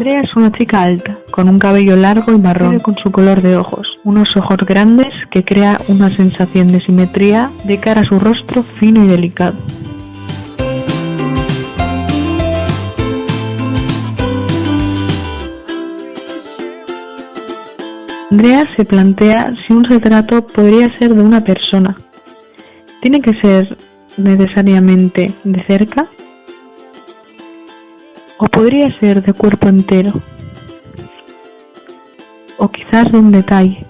Andrea es una chica alta, con un cabello largo y marrón, con su color de ojos, unos ojos grandes que crea una sensación de simetría de cara a su rostro fino y delicado. Andrea se plantea si un retrato podría ser de una persona. ¿Tiene que ser necesariamente de cerca? ¿O podría ser de cuerpo entero? ¿O quizás de un detalle?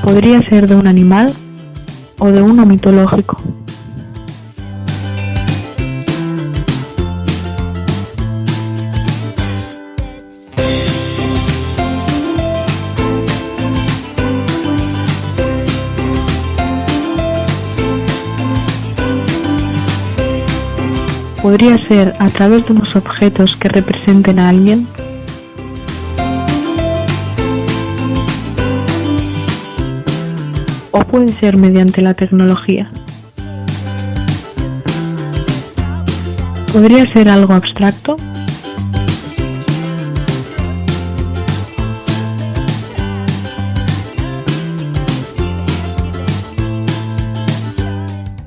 ¿Podría ser de un animal o de uno mitológico? ¿Podría ser a través de unos objetos que representen a alguien? ¿O puede ser mediante la tecnología? ¿Podría ser algo abstracto?